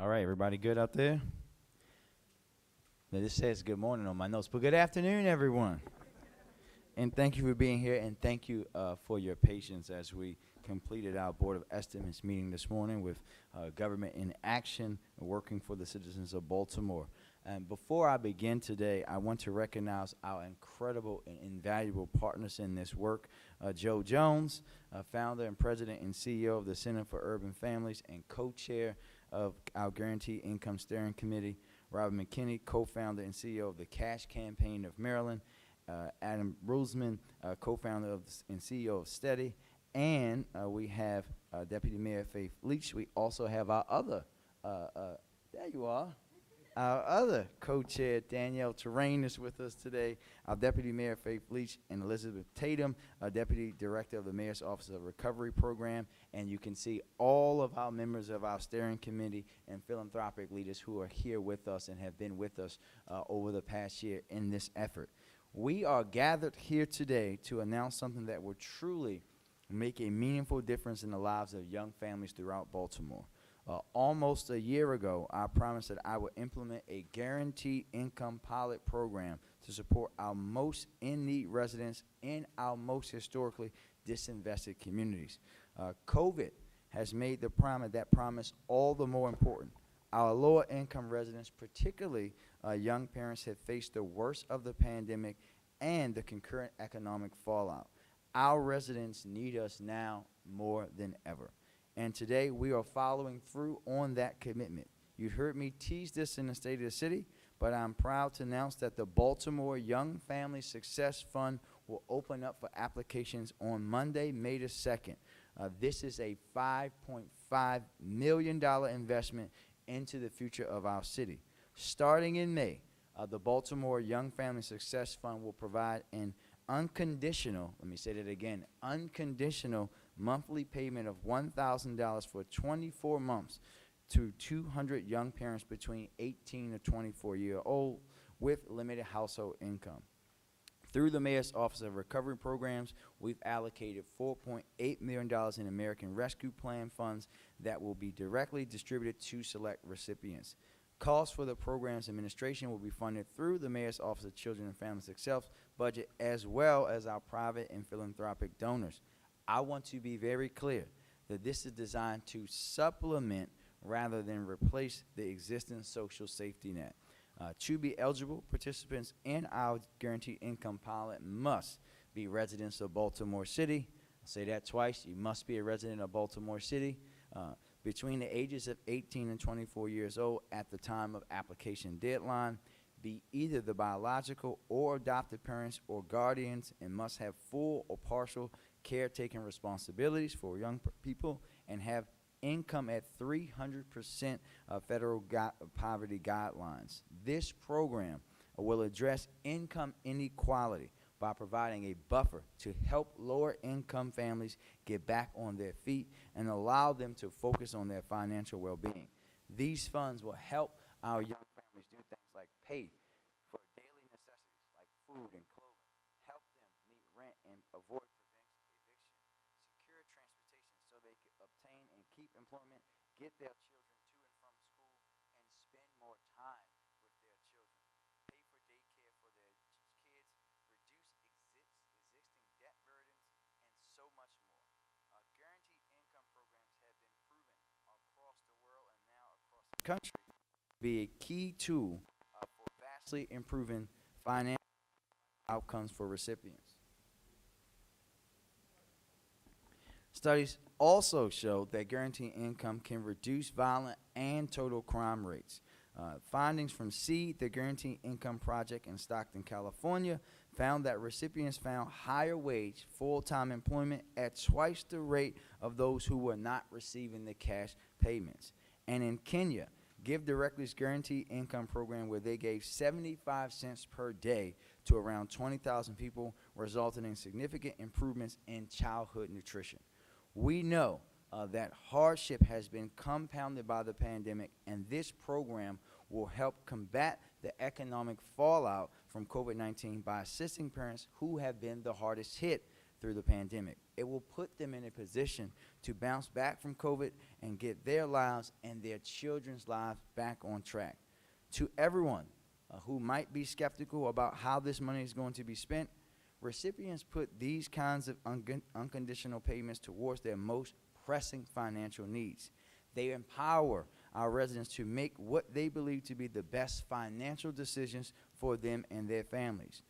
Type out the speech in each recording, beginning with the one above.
All right, everybody good out there? Now, this says good morning on my notes, but good afternoon, everyone. And thank you for being here, and thank you for your patience as we completed our Board of Estimates meeting this morning with Government in Action, working for the citizens of Baltimore. And before I begin today, I want to recognize our incredible and invaluable partners in this work. Joe Jones, founder and president and CEO of the Center for Urban Families and co-chair of our Guaranteed Income Steering Committee. Robert McKinney, co-founder and CEO of the Cash Campaign of Maryland. Adam Roseman, co-founder and CEO of Steady. And we have Deputy Mayor Faith Leach. We also have our other, there you are, our other co-chair, Danielle Terrain, is with us today. Our Deputy Mayor Faith Leach and Elizabeth Tatum, Deputy Director of the Mayor's Office of Recovery Program. And you can see all of our members of our steering committee and philanthropic leaders who are here with us and have been with us over the past year in this effort. We are gathered here today to announce something that will truly make a meaningful difference in the lives of young families throughout Baltimore. Almost a year ago, I promised that I would implement a guaranteed income pilot program to support our most in-need residents in our most historically disinvested communities. COVID has made that promise all the more important. Our lower income residents, particularly young parents, have faced the worst of the pandemic and the concurrent economic fallout. Our residents need us now more than ever. And today we are following through on that commitment. You heard me tease this in the State of the City, but I'm proud to announce that the Baltimore Young Family Success Fund will open up for applications on Monday, May the 2nd. This is a $5.5 million investment into the future of our city. Starting in May, the Baltimore Young Family Success Fund will provide an unconditional, let me say that again, unconditional monthly payment of $1,000 for 24 months to 200 young parents between 18 to 24 years old with limited household income. Through the Mayor's Office of Recovery Programs, we've allocated $4.8 million in American Rescue Plan funds that will be directly distributed to select recipients. Costs for the program's administration will be funded through the Mayor's Office of Children and Family Success budget, as well as our private and philanthropic donors. I want to be very clear that this is designed to supplement rather than replace the existing social safety net. To be eligible, participants in our Guaranteed Income Pilot must be residents of Baltimore City. I'll say that twice. You must be a resident of Baltimore City between the ages of 18 and 24 years old at the time of application deadline, be either the biological or adopted parents or guardians, and must have full or partial caretaking responsibilities for young people, and have income at 300% of federal poverty guidelines. This program will address income inequality by providing a buffer to help lower income families get back on their feet and allow them to focus on their financial well-being. These funds will help our young families do things like pay for daily necessities like food and clothing, help them meet rent and avoid eviction, secure transportation so they can obtain and keep employment, get their children to and from school, and spend more time with their children, pay for daycare for their kids, reduce existing debt burdens, and so much more. Guaranteed income programs have been proven across the world and now across the country to be a key tool for vastly improving financial outcomes for recipients. Studies also show that guaranteed income can reduce violent and total crime rates. Findings from SEED, the Guaranteed Income Project in Stockton, California, found that recipients found higher wage, full-time employment at twice the rate of those who were not receiving the cash payments. And in Kenya, Give Directly's Guaranteed Income Program, where they gave 75 cents per day to around 20,000 people, resulting in significant improvements in childhood nutrition. We know that hardship has been compounded by the pandemic, and this program will help combat the economic fallout from COVID-19 by assisting parents who have been the hardest hit. through the pandemic. It will put them in a position to bounce back from COVID and get their lives and their children's lives back on track. To everyone who might be skeptical about how this money is going to be spent, recipients put these kinds of unconditional payments towards their most pressing financial needs. They empower our residents to make what they believe to be the best financial decisions for them and their families.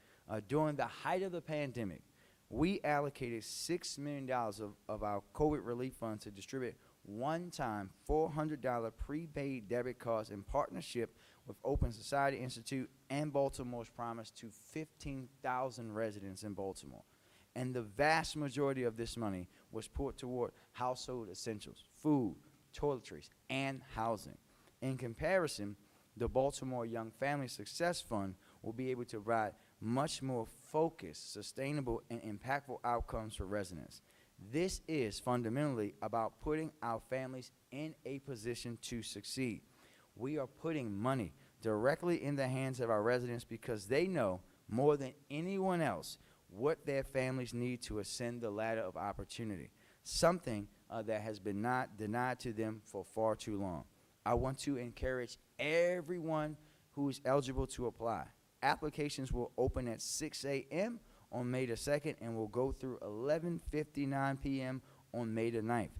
During the height of the pandemic, we allocated $6 million of our COVID relief funds to distribute one-time $400 prepaid debit cards in partnership with Open Society Institute and Baltimore's Promise to 15,000 residents in Baltimore. And the vast majority of this money was put toward household essentials, food, toiletries, and housing. In comparison, the Baltimore Young Family Success Fund will be able to provide much more focused, sustainable, and impactful outcomes for residents. This is fundamentally about putting our families in a position to succeed. We are putting money directly in the hands of our residents because they know more than anyone else what their families need to ascend the ladder of opportunity, something that has been not denied to them for far too long. I want to encourage everyone who is eligible to apply. Applications will open at 6 a.m. on May the 2nd and will go through 11:59 p.m. on May the 9th.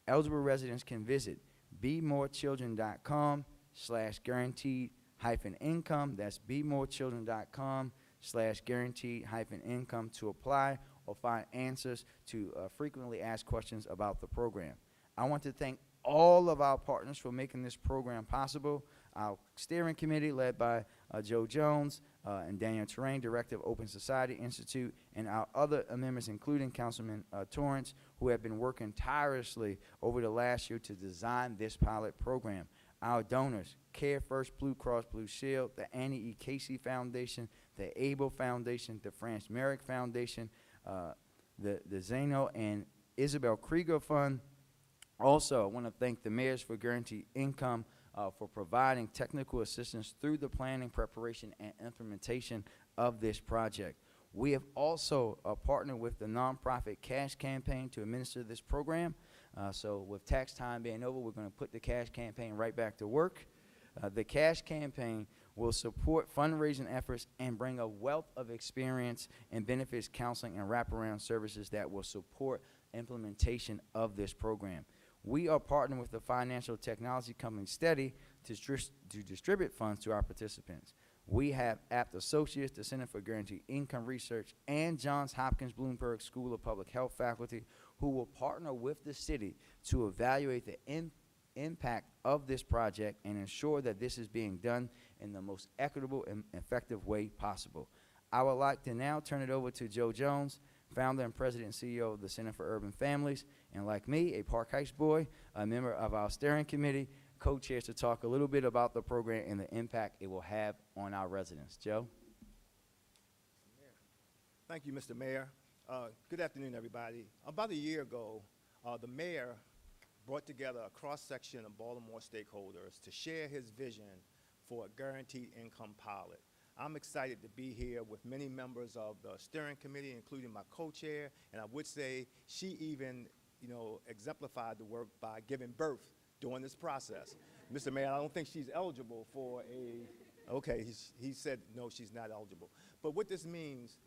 Eligible residents can visit bemorechildren.com/guaranteed-income. That's bemorechildren.com/guaranteed-income to apply or find answers to frequently asked questions about the program. I want to thank all of our partners for making this program possible. Our steering committee led by Joe Jones and Daniel Terrain, Director of Open Society Institute, and our other members, including Councilman Torrance, who have been working tirelessly over the last year to design this pilot program. Our donors, Care First Blue Cross Blue Shield, the Annie E. Casey Foundation, the Able Foundation, the Franz Merrick Foundation, the Zeno and Isabel Krieger Fund. Also, I want to thank the Mayors for Guaranteed Income for providing technical assistance through the planning, preparation, and implementation of this project. We have also partnered with the nonprofit Cash Campaign to administer this program. So with tax time being over, we're going to put the Cash Campaign right back to work. The Cash Campaign will support fundraising efforts and bring a wealth of experience and benefits counseling and wraparound services that will support implementation of this program. We are partnering with the financial technology company Steady to distribute funds to our participants. We have Apt Associates, the Center for Guaranteed Income Research, and Johns Hopkins Bloomberg School of Public Health faculty who will partner with the city to evaluate the impact of this project and ensure that this is being done in the most equitable and effective way possible. I would like to now turn it over to Joe Jones, founder and president and CEO of the Center for Urban Families, and like me, a Park Heights boy, a member of our steering committee, co-chairs to talk a little bit about the program and the impact it will have on our residents. Joe? Thank you, Mr. Mayor. Good afternoon, everybody. About a year ago, the mayor brought together a cross-section of Baltimore stakeholders to share his vision for a guaranteed income pilot. I'm excited to be here with many members of the steering committee, including my co-chair, and I would say she even, exemplified the work by giving birth during this process. Mr. Mayor, I don't think she's eligible for okay, he said no, she's not eligible. But what this means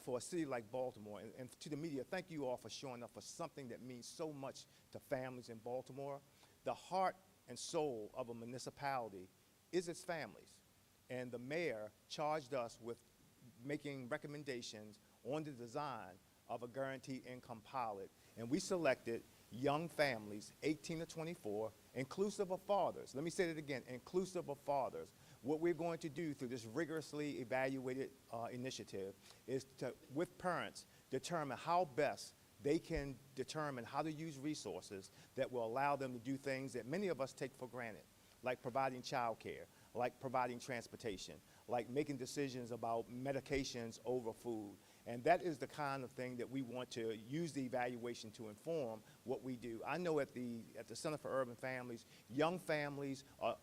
for a city like Baltimore, and to the media, thank you all for showing up for something that means so much to families in Baltimore. The heart and soul of a municipality is its families. And the mayor charged us with making recommendations on the design of a guaranteed income pilot. And we selected young families, 18 to 24, inclusive of fathers. Let me say that again, inclusive of fathers. What we're going to do through this rigorously evaluated initiative is to, with parents, determine how best they can determine how to use resources that will allow them to do things that many of us take for granted, like providing child care, like providing transportation, like making decisions about medications over food. And that is the kind of thing that we want to use the evaluation to inform what we do. I know at the Center for Urban Families, young families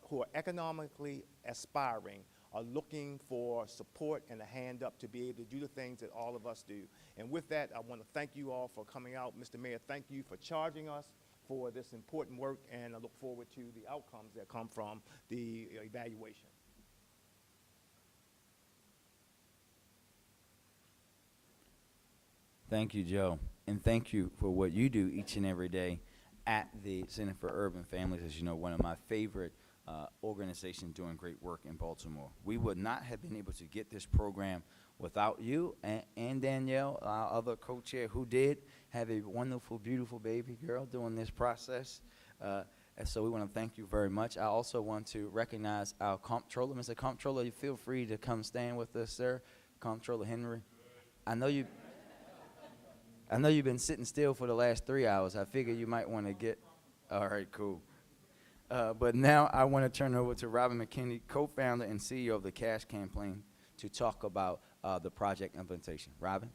who are economically aspiring are looking for support and a hand up to be able to do the things that all of us do. And with that, I want to thank you all for coming out. Mr. Mayor, thank you for charging us for this important work, and I look forward to the outcomes that come from the evaluation. Thank you, Joe, and thank you for what you do each and every day at the Center for Urban Families. As you know, one of my favorite organizations doing great work in Baltimore. We would not have been able to get this program without you and Danielle, our other co-chair, who did have a wonderful, beautiful baby girl during this process. And so we want to thank you very much. I also want to recognize our comptroller. Mr. Comptroller, you feel free to come stand with us, sir. Comptroller Henry. I know you've been sitting still for the last 3 hours. I figure you might want to get, all right, cool. But now I want to turn over to Robin McKinney, co-founder and CEO of the Cash Campaign, to talk about the project implementation. Robin?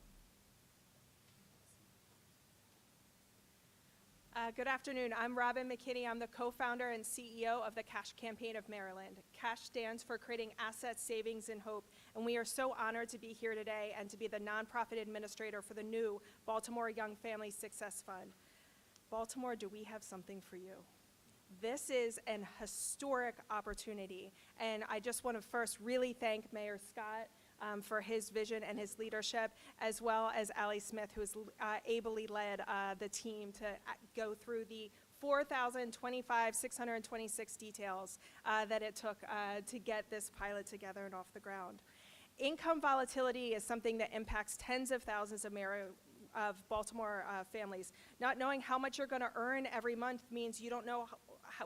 Good afternoon. I'm Robin McKinney. I'm the co-founder and CEO of the Cash Campaign of Maryland. Cash stands for Creating Assets, Savings, and Hope, and we are so honored to be here today and to be the nonprofit administrator for the new Baltimore Young Family Success Fund. Baltimore, do we have something for you? This is an historic opportunity, and I just want to first really thank Mayor Scott for his vision and his leadership, as well as Allie Smith, who has ably led the team to go through the 626 details that it took to get this pilot together and off the ground. Income volatility is something that impacts tens of thousands of Baltimore families. Not knowing how much you're going to earn every month means you don't know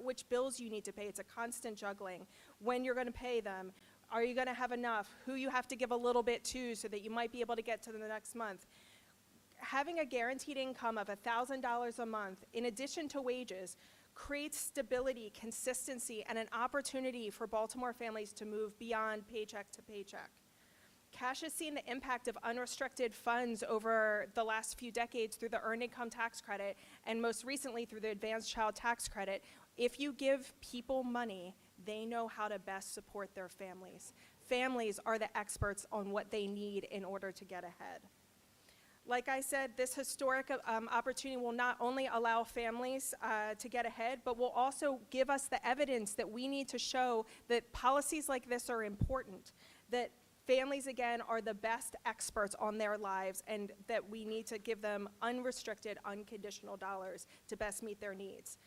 which bills you need to pay. It's a constant juggling. When you're going to pay them, are you going to have enough? Who you have to give a little bit to so that you might be able to get to the next month. Having a guaranteed income of $1,000 a month, in addition to wages, creates stability, consistency, and an opportunity for Baltimore families to move beyond paycheck to paycheck. Cash has seen the impact of unrestricted funds over the last few decades through the Earned Income Tax Credit, and most recently through the Advanced Child Tax Credit. If you give people money, they know how to best support their families. Families are the experts on what they need in order to get ahead. Like I said, this historic opportunity will not only allow families to get ahead, but will also give us the evidence that we need to show that policies like this are important, that families, again, are the best experts on their lives, and that we need to give them unrestricted, unconditional dollars to best meet their needs.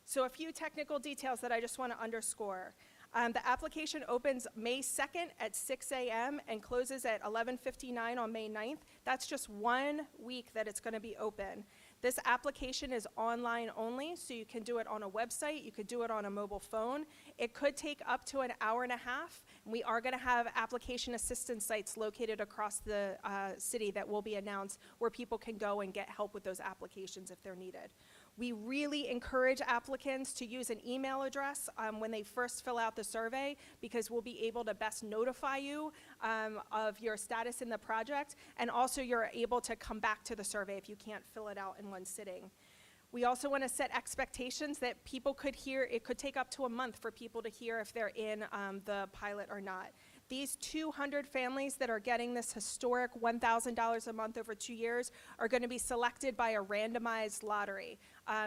So a few technical details that I just want to underscore. The application opens May 2nd at 6 a.m. and closes at 11:59 on May 9th. That's just 1 week that it's going to be open. This application is online only, so you can do it on a website, you could do it on a mobile phone. It could take up to an hour and a half. We are going to have application assistance sites located across the city that will be announced, where people can go and get help with those applications if they're needed. We really encourage applicants to use an email address when they first fill out the survey, because we'll be able to best notify you of your status in the project, and also you're able to come back to the survey if you can't fill it out in one sitting. We also want to set expectations that people could hear. It could take up to a month for people to hear if they're in the pilot or not. These 200 families that are getting this historic $1,000 a month over 2 years are going to be selected by a randomized lottery.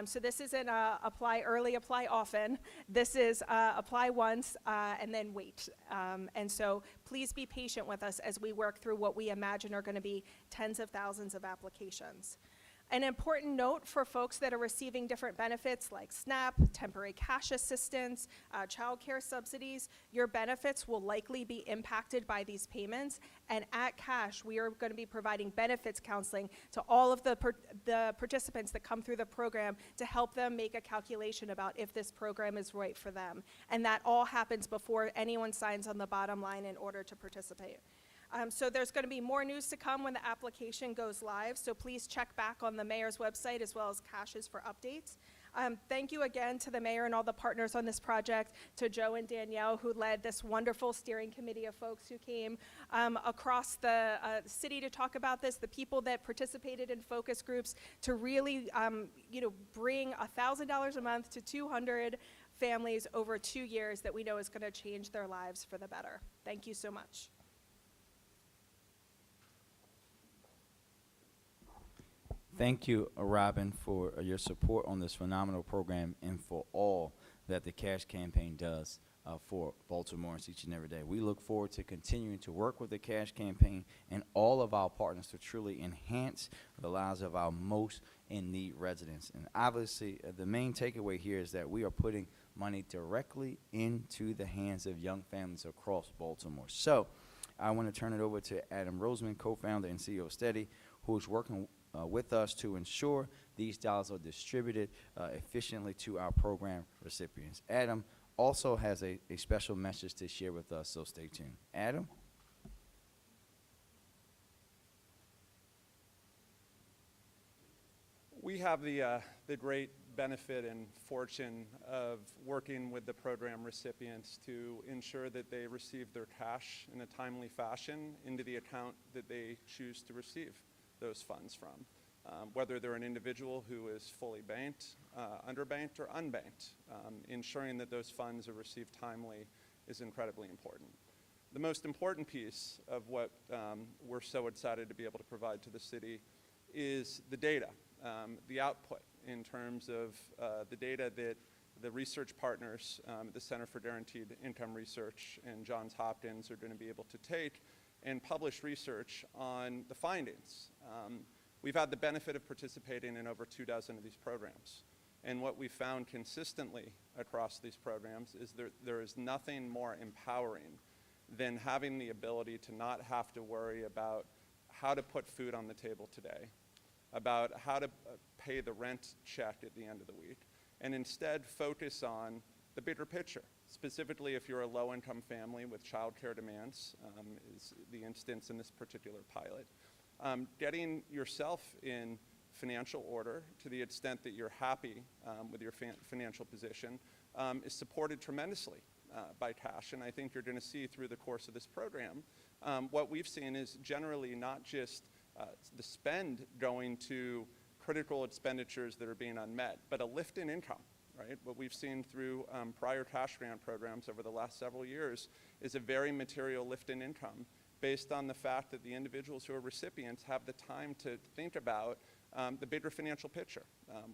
So this isn't apply early, apply often. This is apply once and then wait. And so please be patient with us as we work through what we imagine are going to be tens of thousands of applications. An important note for folks that are receiving different benefits like SNAP, temporary cash assistance, child care subsidies, your benefits will likely be impacted by these payments. And at Cash, we are going to be providing benefits counseling to all of the participants that come through the program to help them make a calculation about if this program is right for them. And that all happens before anyone signs on the bottom line in order to participate. So there's going to be more news to come when the application goes live, so please check back on the mayor's website as well as Cash's for updates. Thank you again to the mayor and all the partners on this project, to Joe and Danielle, who led this wonderful steering committee of folks who came across the city to talk about this, the people that participated in focus groups to really bring $1,000 a month to 200 families over 2 years that we know is going to change their lives for the better. Thank you so much. Thank you, Robin, for your support on this phenomenal program and for all that the Cash Campaign does for Baltimoreans each and every day. We look forward to continuing to work with the Cash Campaign and all of our partners to truly enhance the lives of our most in need residents. And obviously, the main takeaway here is that we are putting money directly into the hands of young families across Baltimore. So I want to turn it over to Adam Roseman, co-founder and CEO of Steady, who is working with us to ensure these dollars are distributed efficiently to our program recipients. Adam also has a special message to share with us, so stay tuned. Adam? We have the great benefit and fortune of working with the program recipients to ensure that they receive their cash in a timely fashion into the account that they choose to receive those funds from. Whether they're an individual who is fully banked, underbanked, or unbanked, ensuring that those funds are received timely is incredibly important. The most important piece of what we're so excited to be able to provide to the city is the data, the output in terms of the data that the research partners at the Center for Guaranteed Income Research and Johns Hopkins are going to be able to take and publish research on the findings. We've had the benefit of participating in over 24 of these programs. And what we found consistently across these programs is there is nothing more empowering than having the ability to not have to worry about how to put food on the table today, about how to pay the rent check at the end of the week, and instead focus on the bigger picture. Specifically, if you're a low-income family with childcare demands, is the instance in this particular pilot. Getting yourself in financial order to the extent that you're happy with your financial position is supported tremendously by cash. And I think you're going to see through the course of this program, what we've seen is generally not just the spend going to critical expenditures that are being unmet, but a lift in income. Right? What we've seen through prior cash grant programs over the last several years is a very material lift in income based on the fact that the individuals who are recipients have the time to think about the bigger financial picture.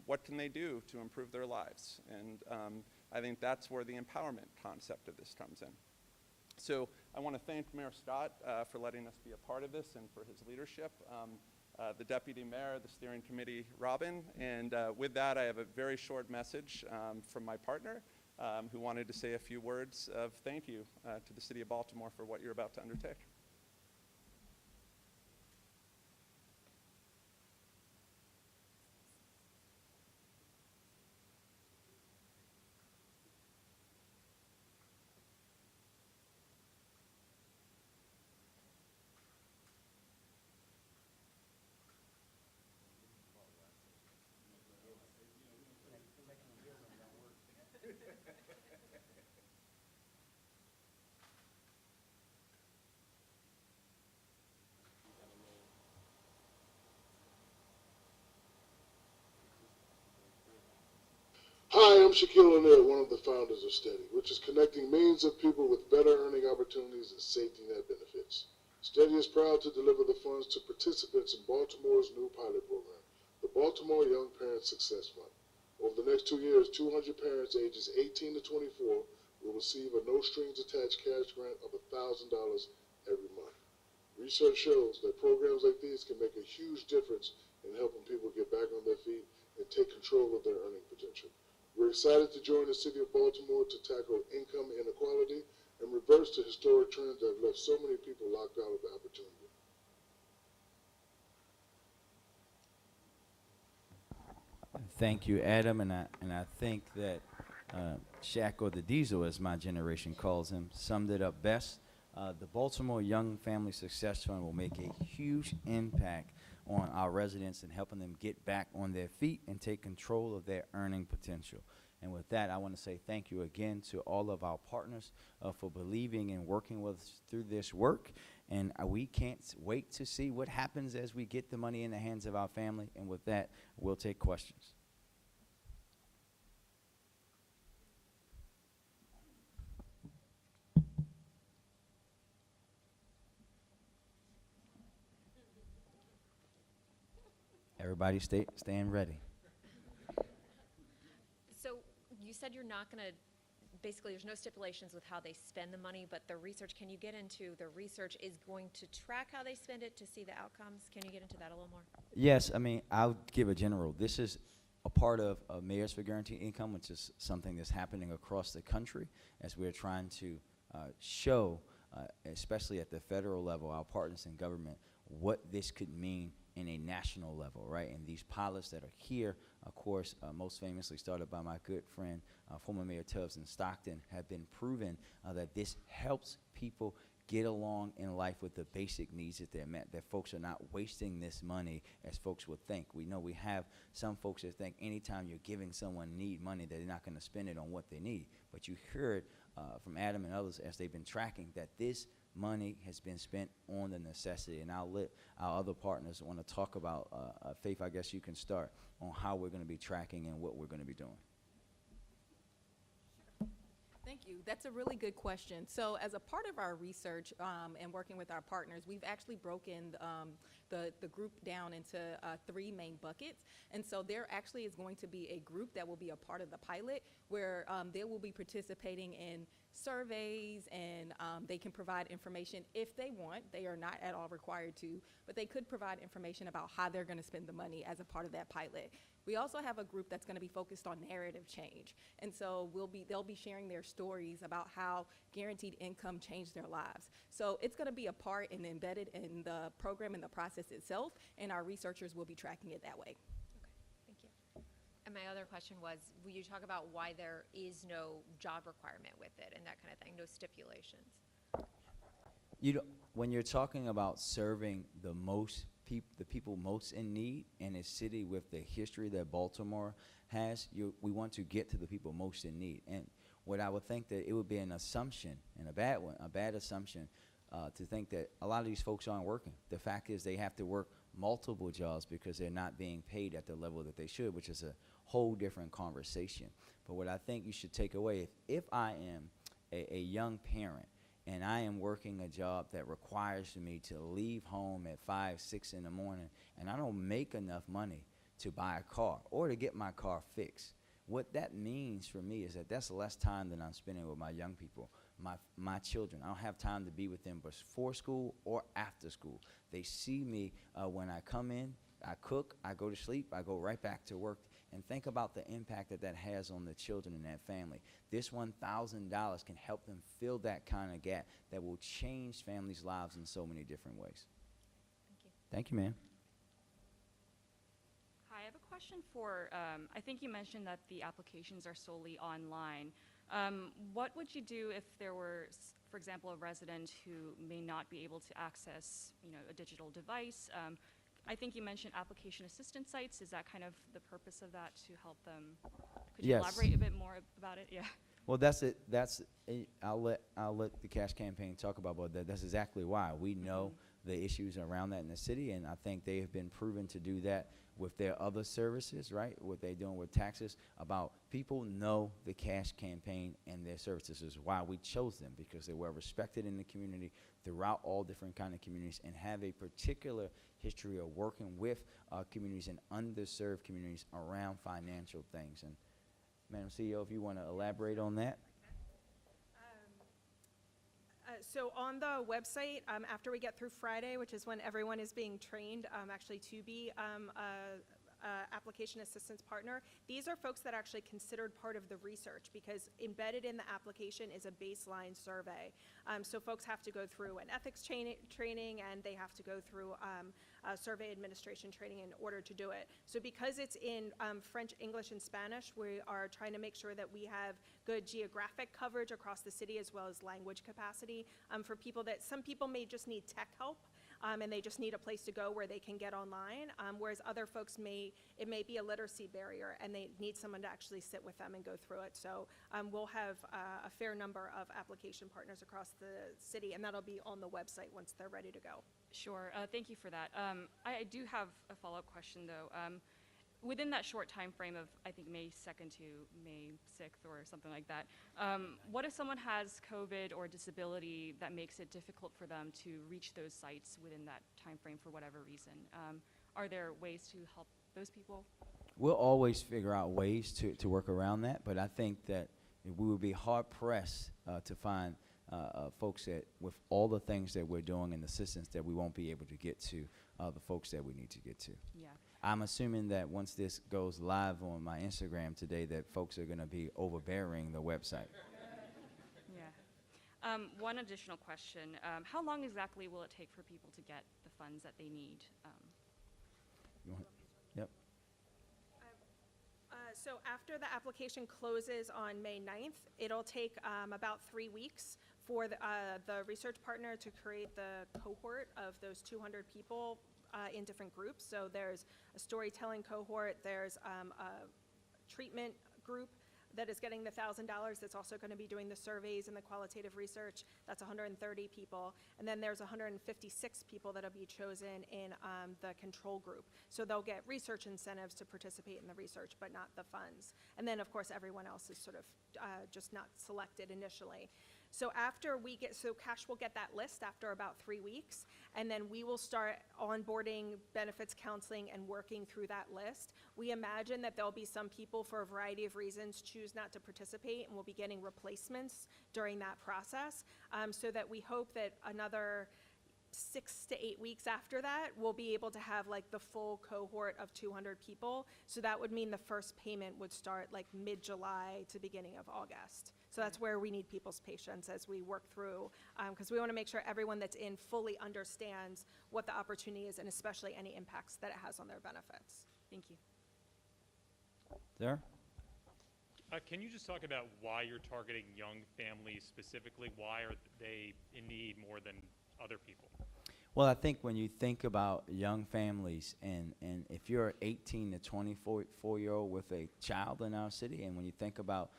What can they do to improve their lives? And I think that's where the empowerment concept of this comes in. So I want to thank Mayor Scott for letting us be a part of this and for his leadership. The Deputy Mayor, the Steering Committee, Robin, and with that I have a very short message from my partner who wanted to say a few words of thank you to the City of Baltimore for what you're about to undertake. Hi, I'm Shaquille O'Neal, one of the founders of Steady, which is connecting millions of people with better earning opportunities and safety net benefits. Steady is proud to deliver the funds to participants in Baltimore's new pilot program, the Baltimore Young Parents Success Fund. Over the next 2 years, 200 parents ages 18 to 24 will receive a no-strings-attached cash grant of $1,000 every month. Research shows that programs like these can make a huge difference in helping people get back on their feet and take control of their earning potential. We're excited to join the City of Baltimore to tackle income inequality and reverse the historic trends that have left so many people locked out of the opportunity. Thank you, Adam, and I think that Shaq, or the Diesel, as my generation calls him, summed it up best. The Baltimore Young Family Success Fund will make a huge impact on our residents and helping them get back on their feet and take control of their earning potential. And with that, I want to say thank you again to all of our partners for believing and working with us through this work. And we can't wait to see what happens as we get the money in the hands of our family. And with that, we'll take questions. Everybody stand ready. So you said you're not going to, basically there's no stipulations with how they spend the money, but the research, can you get into the research is going to track how they spend it to see the outcomes? Can you get into that a little more? Yes, I mean, I'll give a general. This is a part of Mayors for Guaranteed Income, which is something that's happening across the country as we're trying to show, especially at the federal level, our partners in government, what this could mean in a national level, right? And these pilots that are here, of course, most famously started by my good friend, former Mayor Tubbs in Stockton, have been proven that this helps people get along in life with the basic needs that they're met, that folks are not wasting this money as folks would think. We know we have some folks that think anytime you're giving someone need money, that they're not going to spend it on what they need. But you heard from Adam and others as they've been tracking that this money has been spent on the necessity. And I'll let our other partners want to talk about, Faith, I guess you can start on how we're going to be tracking and what we're going to be doing. Thank you. That's a really good question. So as a part of our research and working with our partners, we've actually broken the group down into 3 main buckets. And so there actually is going to be a group that will be a part of the pilot where they will be participating in surveys and they can provide information if they want. They are not at all required to, but they could provide information about how they're going to spend the money as a part of that pilot. We also have a group that's going to be focused on narrative change. And so they'll be sharing their stories about how guaranteed income changed their lives. So it's going to be a part and embedded in the program and the process itself, and our researchers will be tracking it that way. Okay, thank you. And my other question was, will you talk about why there is no job requirement with it and that kind of thing, no stipulations? You know, when you're talking about serving the people most in need in a city with the history that Baltimore has, we want to get to the people most in need. And what I would think that it would be an assumption, and a bad assumption, to think that a lot of these folks aren't working. The fact is they have to work multiple jobs because they're not being paid at the level that they should, which is a whole different conversation. But what I think you should take away, if I am a young parent and I am working a job that requires me to leave home at 5, 6 in the morning, and I don't make enough money to buy a car or to get my car fixed, what that means for me is that that's less time than I'm spending with my young people, my children. I don't have time to be with them before school or after school. They see me when I come in, I cook, I go to sleep, I go right back to work. And think about the impact that has on the children in that family. This $1,000 can help them fill that kind of gap that will change families' lives in so many different ways. Thank you. Thank you, ma'am. Hi, I have a question for, I think you mentioned that the applications are solely online. What would you do if there were, for example, a resident who may not be able to access, a digital device? I think you mentioned application assistance sites. Is that kind of the purpose of that, to help them? Could you Yes. elaborate a bit more about it? Yeah. Well, that's it. I'll let the cash campaign talk about that. That's exactly why we know the issues around that in the city, and I think they have been proven to do that with their other services, right? What they're doing with taxes. About people know the cash campaign and their services is why we chose them, because they were respected in the community throughout all different kind of communities and have a particular history of working with communities and underserved communities around financial things. And Madam CEO, if you want to elaborate on that. So on the website, after we get through Friday, which is when everyone is being trained actually to be application assistance partner, these are folks that are actually considered part of the research, because embedded in the application is a baseline survey. So folks have to go through an ethics training, and they have to go through survey administration training in order to do it. So because it's in French, English, and Spanish, we are trying to make sure that we have good geographic coverage across the city, as well as language capacity for people that, some people may just need tech help. And they just need a place to go where they can get online, whereas other folks it may be a literacy barrier, and they need someone to actually sit with them and go through it. So we'll have a fair number of application partners across the city, and that'll be on the website once they're ready to go. Sure. Thank you for that. I do have a follow-up question, though. Within that short time frame of, I think, May 2nd to May 6th or something like that, what if someone has COVID or disability that makes it difficult for them to reach those sites within that time frame for whatever reason? Are there ways to help those people? We'll always figure out ways to work around that, but I think that we would be hard-pressed to find folks that, with all the things that we're doing and assistance, that we won't be able to get to the folks that we need to get to. Yeah. I'm assuming that once this goes live on my Instagram today, that folks are going to be overbearing the website. Yeah. One additional question. How long exactly will it take for people to get the funds that they need? You want- Yep. So after the application closes on May 9th, it'll take about 3 weeks for the research partner to create the cohort of those 200 people in different groups. So there's a storytelling cohort, there's a treatment group that is getting the $1,000 that's also going to be doing the surveys and the qualitative research. That's 130 people. And then there's 156 people that'll be chosen in the control group. So they'll get research incentives to participate in the research, but not the funds. And then, of course, everyone else is sort of just not selected initially. So Cash will get that list after about 3 weeks, and then we will start onboarding, benefits counseling, and working through that list. We imagine that there'll be some people, for a variety of reasons, choose not to participate, and we'll be getting replacements during that process, so that we hope that another 6 to 8 weeks after that, we'll be able to have like the full cohort of 200 people. So that would mean the first payment would start like mid-July to beginning of August. So that's where we need people's patience as we work through, because we want to make sure everyone that's in fully understands what the opportunity is, and especially any impacts that it has on their benefits. Thank you. There? Can you just talk about why you're targeting young families specifically? Why are they in need more than other people? Well, I think when you think about young families, and if you're 18 to 24-year-old with a child in our city, and when you think about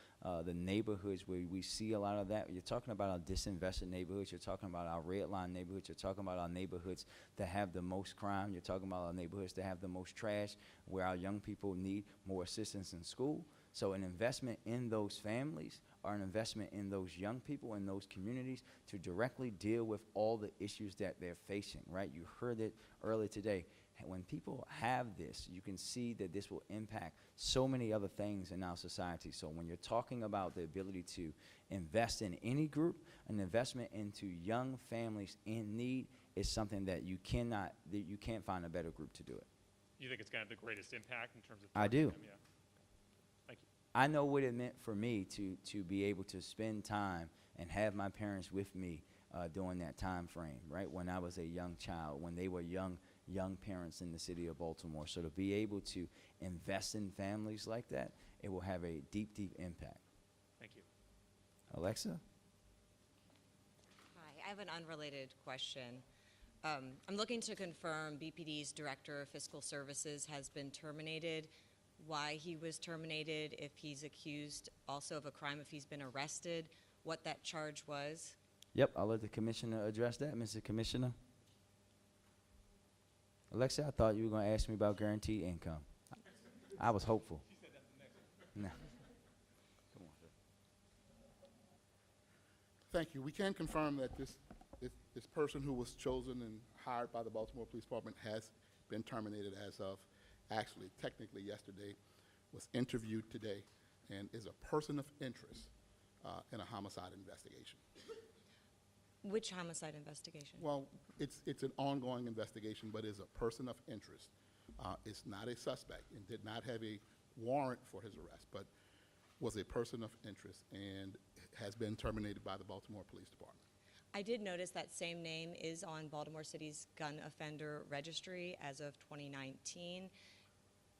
the neighborhoods where we see a lot of that, you're talking about our disinvested neighborhoods, you're talking about our red line neighborhoods, you're talking about our neighborhoods that have the most crime, you're talking about our neighborhoods that have the most trash, where our young people need more assistance in school. So an investment in those families, or an investment in those young people in those communities to directly deal with all the issues that they're facing, right? You heard it earlier today. When people have this, you can see that this will impact so many other things in our society. So when you're talking about the ability to invest in any group, an investment into young families in need is something that you can't find a better group to do it. You think it's going to have the greatest impact in terms of I do. them? Yeah. Thank you. I know what it meant for me to be able to spend time and have my parents with me during that time frame, right? When I was a young child, when they were young parents in the city of Baltimore. So to be able to invest in families like that, it will have a deep, deep impact. Thank you. Alexa? Hi, I have an unrelated question. I'm looking to confirm BPD's Director of Fiscal Services has been terminated, why he was terminated, if he's accused also of a crime, if he's been arrested, what that charge was. Yep, I'll let the commissioner address that. Mr. Commissioner? Alexa, I thought you were going to ask me about guaranteed income. I was hopeful. She said that's the next one. No. Thank you. We can confirm that this person who was chosen and hired by the Baltimore Police Department has been terminated as of, actually, technically yesterday, was interviewed today, and is a person of interest in a homicide investigation. Which homicide investigation? Well, it's an ongoing investigation, but is a person of interest. It's not a suspect and did not have a warrant for his arrest, but was a person of interest and has been terminated by the Baltimore Police Department. I did notice that same name is on Baltimore City's gun offender registry as of 2019.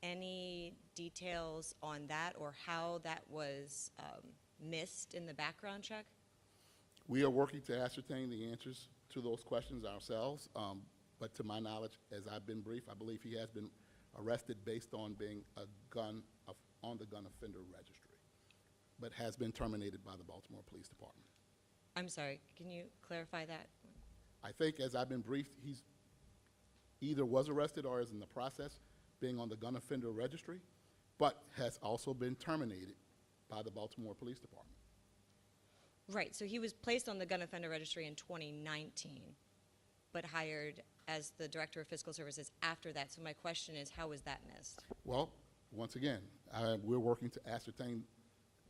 Any details on that or how that was missed in the background check? We are working to ascertain the answers to those questions ourselves, but to my knowledge, as I've been briefed, I believe he has been arrested based on being on the gun offender registry, but has been terminated by the Baltimore Police Department. I'm sorry, can you clarify that? I think, as I've been briefed, he's either was arrested or is in the process being on the gun offender registry, but has also been terminated by the Baltimore Police Right, so he was placed on the gun offender registry in 2019. but hired as the Director of Fiscal Services after that. So my question is, how was that missed? Well, once again, we're working to ascertain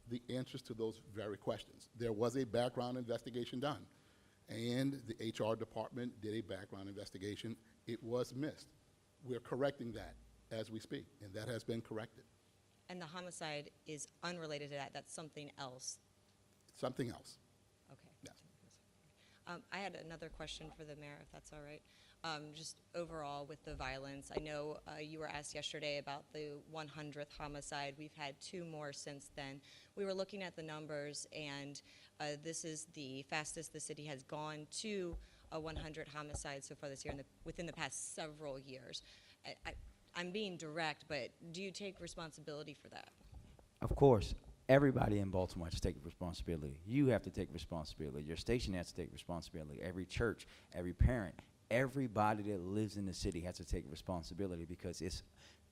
the answers to those very questions. There was a background investigation done, and the HR department did a background investigation. It was missed. We're correcting that as we speak, and that has been corrected. And the homicide is unrelated to that. That's something else. Something else. Okay. Yeah. I had another question for the mayor, if that's all right. Just overall with the violence, I know you were asked yesterday about the 100th homicide. We've had 2 more since then. We were looking at the numbers, and this is the fastest the city has gone to a 100 homicide so far this year within the past several years. I'm being direct, but do you take responsibility for that? Of course, everybody in Baltimore has to take responsibility. You have to take responsibility. Your station has to take responsibility. Every church, every parent, everybody that lives in the city has to take responsibility, because it's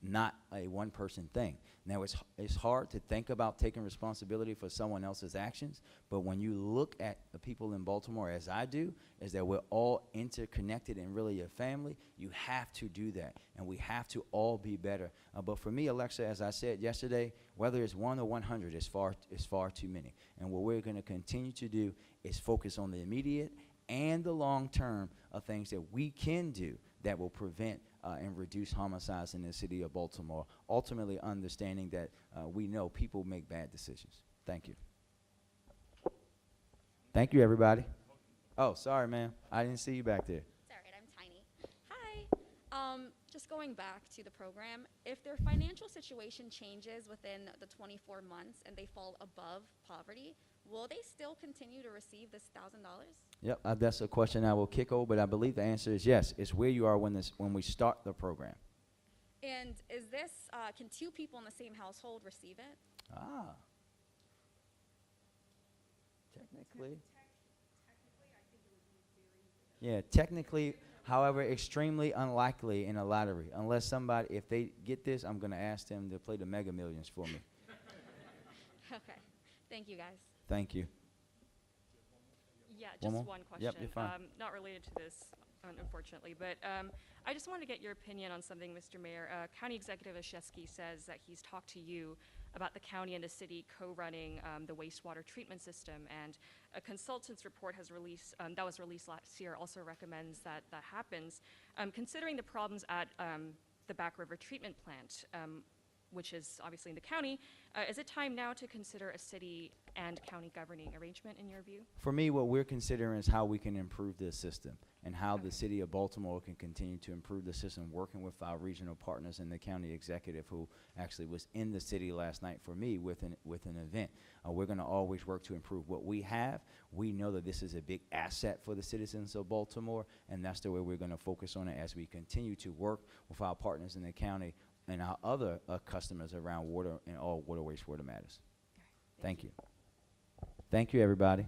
not a one-person thing. Now, it's hard to think about taking responsibility for someone else's actions, but when you look at the people in Baltimore, as I do, is that we're all interconnected and really a family. You have to do that, and we have to all be better. But for me, Alexa, as I said yesterday, whether it's 1 or 100, it's far too many. And what we're going to continue to do is focus on the immediate and the long term of things that we can do that will prevent and reduce homicides in the city of Baltimore, ultimately understanding that we know people make bad decisions. Thank you. Thank you, everybody. Oh, sorry, ma'am. I didn't see you back there. It's all right, I'm tiny. Hi. Just going back to the program, if their financial situation changes within the 24 months and they fall above poverty, will they still continue to receive this $1,000? Yep, that's a question I will kick over, but I believe the answer is yes. It's where you are when we start the program. And is this, can 2 people in the same household receive it? Ah. Technically. Yeah, technically, however, extremely unlikely in a lottery. Unless somebody, if they get this, I'm going to ask them to play the Mega Millions for me. Okay. Thank you, guys. Thank you. Yeah, One just more? one question. Yep, you're fine. Not related to this, unfortunately, but I just wanted to get your opinion on something, Mr. Mayor. County Executive Ashesky says that he's talked to you about the county and the city co-running the wastewater treatment system, and a consultant's report has that was released last year also recommends that that happens. Considering the problems at the Back River Treatment Plant, which is obviously in the county, is it time now to consider a city and county governing arrangement in your view? For me, what we're considering is how we can improve this system and how the city of Baltimore can continue to improve the system, working with our regional partners and the county executive, who actually was in the city last night for me with an event. We're going to always work to improve what we have. We know that this is a big asset for the citizens of Baltimore, and that's the way we're going to focus on it as we continue to work with our partners in the county and our other customers around water and all water wastewater matters. Thank you. Thank you, everybody.